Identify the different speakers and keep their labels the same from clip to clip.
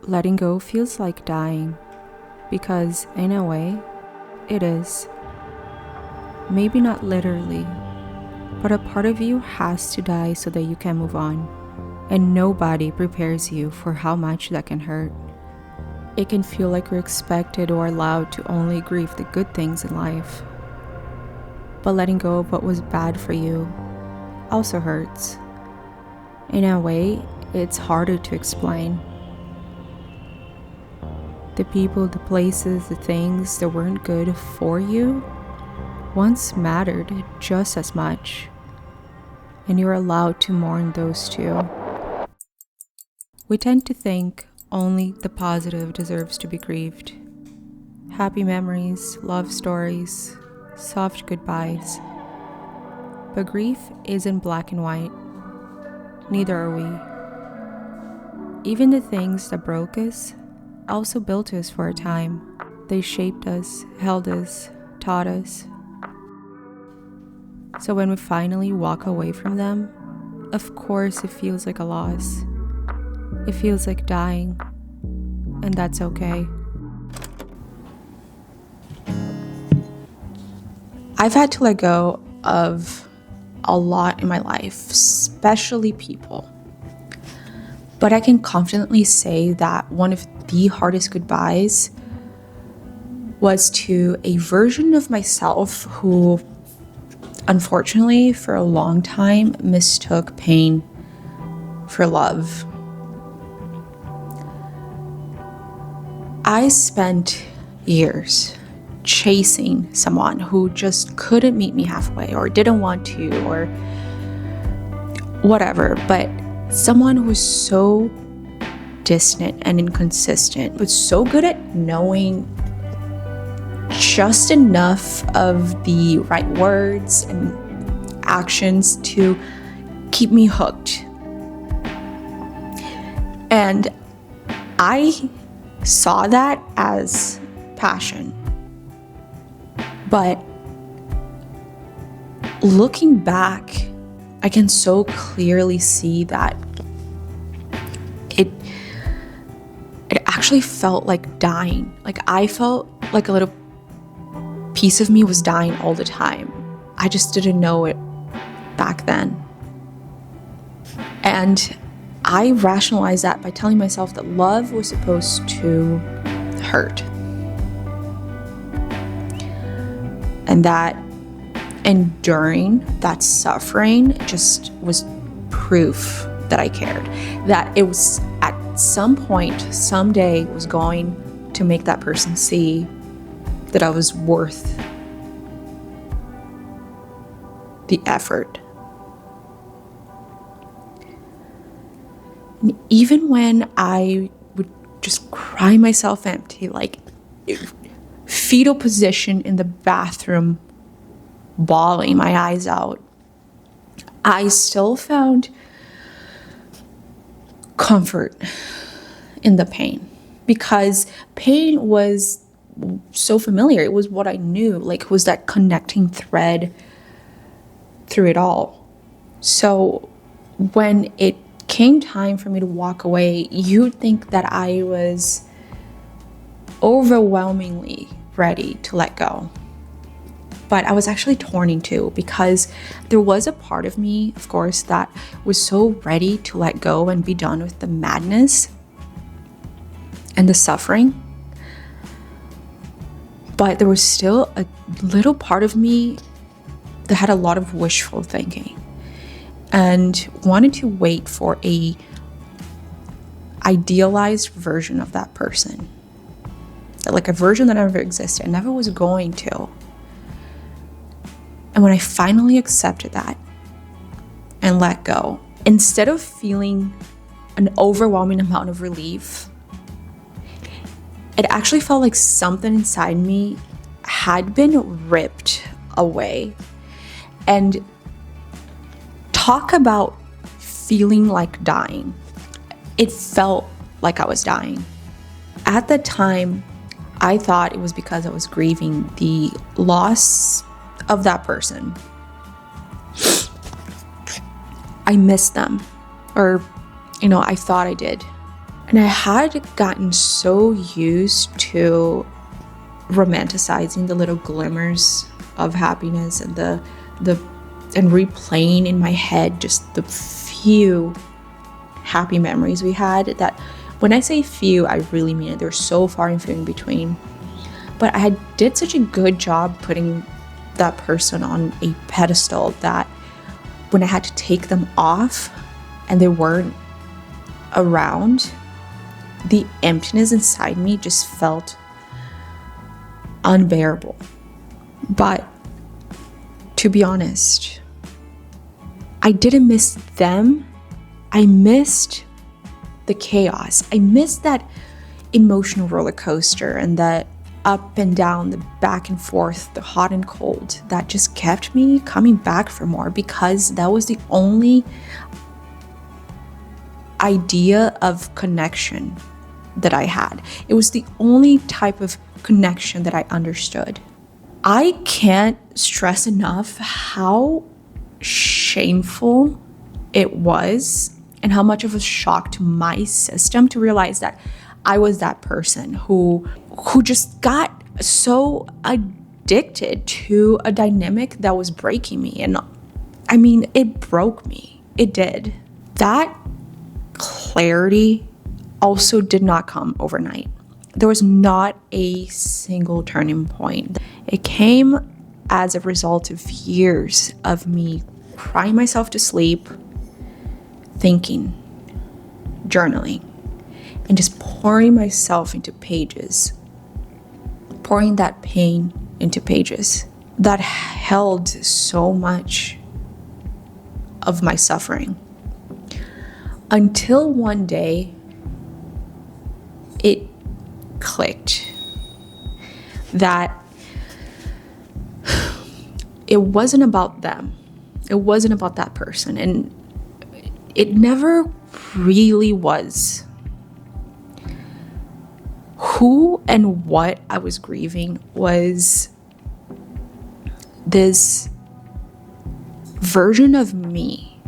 Speaker 1: letting go feels like dying, because in a way, it is. Maybe not literally, but a part of you has to die so that you can move on. And nobody prepares you for how much that can hurt. It can feel like you're expected or allowed to only grieve the good things in life. But letting go of what was bad for you also hurts. In a way, it's harder to explain. The people, the places, the things that weren't good for you once mattered just as much, and you're allowed to mourn those too. We tend to think only the positive deserves to be grieved. Happy memories, love stories, soft goodbyes. But grief isn't black and white. Neither are we. Even the things that broke us also built us for a time. They shaped us, held us, taught us. So when we finally walk away from them, of course it feels like a loss. It feels like dying, and that's okay. I've had to let go of a lot in my life, especially people. But I can confidently say that one of the hardest goodbyes was to a version of myself who, unfortunately, for a long time, mistook pain for love. I spent years chasing someone who just couldn't meet me halfway or didn't want to or whatever, but someone who was so distant and inconsistent, but so good at knowing just enough of the right words and actions to keep me hooked. And I saw that as passion. But looking back, I can so clearly see that it actually felt like dying. Like I felt like a little piece of me was dying all the time. I just didn't know it back then. And I rationalized that by telling myself that love was supposed to hurt. And that enduring that suffering just was proof that I cared. That it was at some point, someday, was going to make that person see that I was worth the effort. And even when I would just cry myself empty, like fetal position in the bathroom, bawling my eyes out, I still found comfort in the pain, because pain was so familiar. It was what I knew, like it was that connecting thread through it all. So when it came time for me to walk away, you'd think that I was overwhelmingly ready to let go. But I was actually torn in two, because there was a part of me, of course, that was so ready to let go and be done with the madness and the suffering. But there was still a little part of me that had a lot of wishful thinking and wanted to wait for a idealized version of that person. Like a version that never existed, never was going to. And when I finally accepted that and let go, instead of feeling an overwhelming amount of relief, it actually felt like something inside me had been ripped away. And talk about feeling like dying. It felt like I was dying. At the time, I thought it was because I was grieving the loss of that person. I missed them, or I thought I did. And I had gotten so used to romanticizing the little glimmers of happiness and and replaying in my head just the few happy memories we had, that when I say few, I really mean it. They're so far and few in between. But I did such a good job putting that person on a pedestal that when I had to take them off and they weren't around, the emptiness inside me just felt unbearable. But to be honest, I didn't miss them. I missed the chaos. I missed that emotional roller coaster and that up and down, the back and forth, the hot and cold that just kept me coming back for more, because that was the only idea of connection that I had. It was the only type of connection that I understood. I can't stress enough how shameful it was and how much of a shock to my system to realize that I was that person who just got so addicted to a dynamic that was breaking me. And I mean, it broke me. It did. That clarity also did not come overnight. There was not a single turning point. It came as a result of years of me crying myself to sleep, thinking, journaling, and just pouring myself into pages, pouring that pain into pages that held so much of my suffering. Until one day, it clicked that it wasn't about them. It wasn't about that person. And it never really was. Who and what I was grieving was this version of me,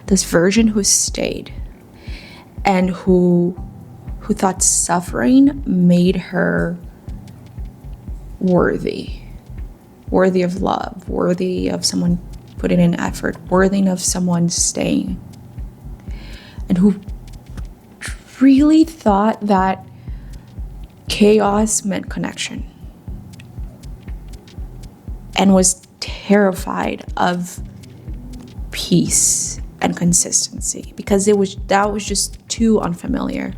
Speaker 1: this version who stayed and who thought suffering made her worthy of love, worthy of someone putting in effort, worthy of someone staying, and who really thought that chaos meant connection and was terrified of peace and consistency because that was just too unfamiliar.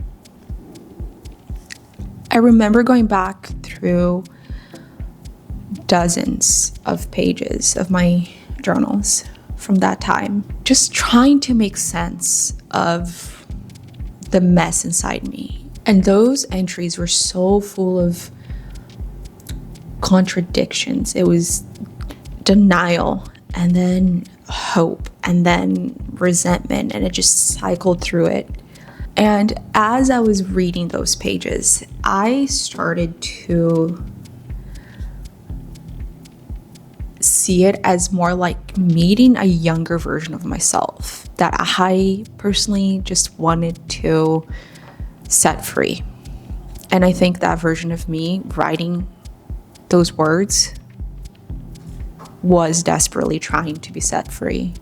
Speaker 1: I remember going back through dozens of pages of my journals from that time, just trying to make sense of the mess inside me. And those entries were so full of contradictions. It was denial, and then hope, and then resentment, and it just cycled through it. And as I was reading those pages, I started to see it as more like meeting a younger version of myself that I personally just wanted to set free. And I think that version of me writing those words was desperately trying to be set free.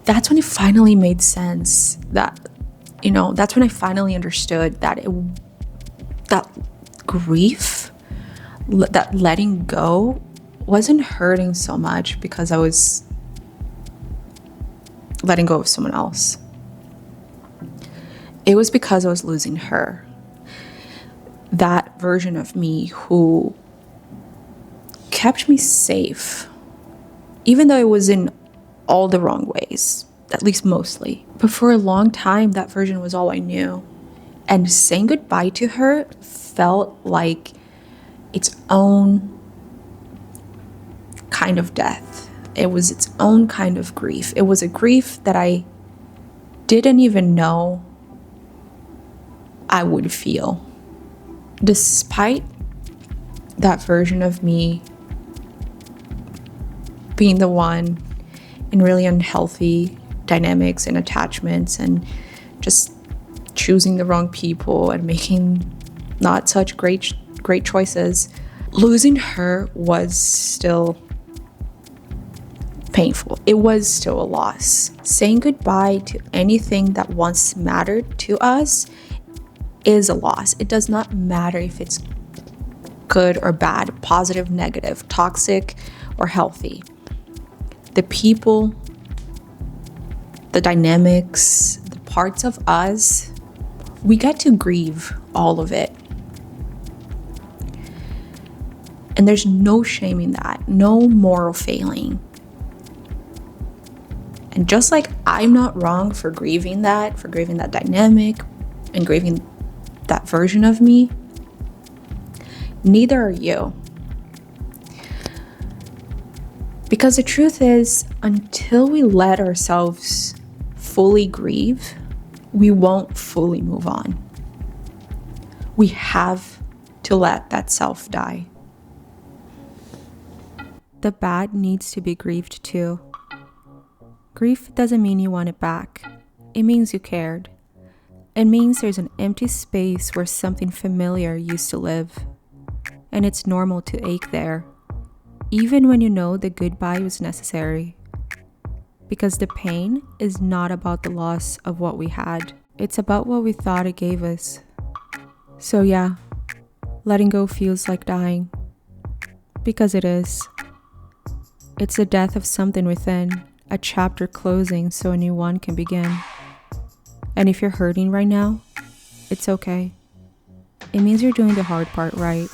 Speaker 1: That's when it finally made sense that, that's when I finally understood that that grief, that letting go wasn't hurting so much because I was letting go of someone else. It was because I was losing her. That version of me who kept me safe, even though it was in all the wrong ways, at least mostly. But for a long time, that version was all I knew. And saying goodbye to her felt like its own kind of death. It was its own kind of grief. It was a grief that I didn't even know I would feel. Despite that version of me being the one in really unhealthy dynamics and attachments and just choosing the wrong people and making not such great choices. Losing her was still painful. It was still a loss. Saying goodbye to anything that once mattered to us is a loss. It does not matter if it's good or bad, positive, negative, toxic, or healthy. The people, the dynamics, the parts of us, we get to grieve all of it. And there's no shame in that, no moral failing. And just like I'm not wrong for grieving that dynamic, and grieving that version of me, neither are you. Because the truth is, until we let ourselves fully grieve, we won't fully move on. We have to let that self die. The bad needs to be grieved too. Grief doesn't mean you want it back. It means you cared. It means there's an empty space where something familiar used to live. And it's normal to ache there, even when you know the goodbye was necessary. Because the pain is not about the loss of what we had. It's about what we thought it gave us. So yeah, letting go feels like dying. Because it is. It's the death of something within, a chapter closing so a new one can begin. And if you're hurting right now, it's okay. It means you're doing the hard part right.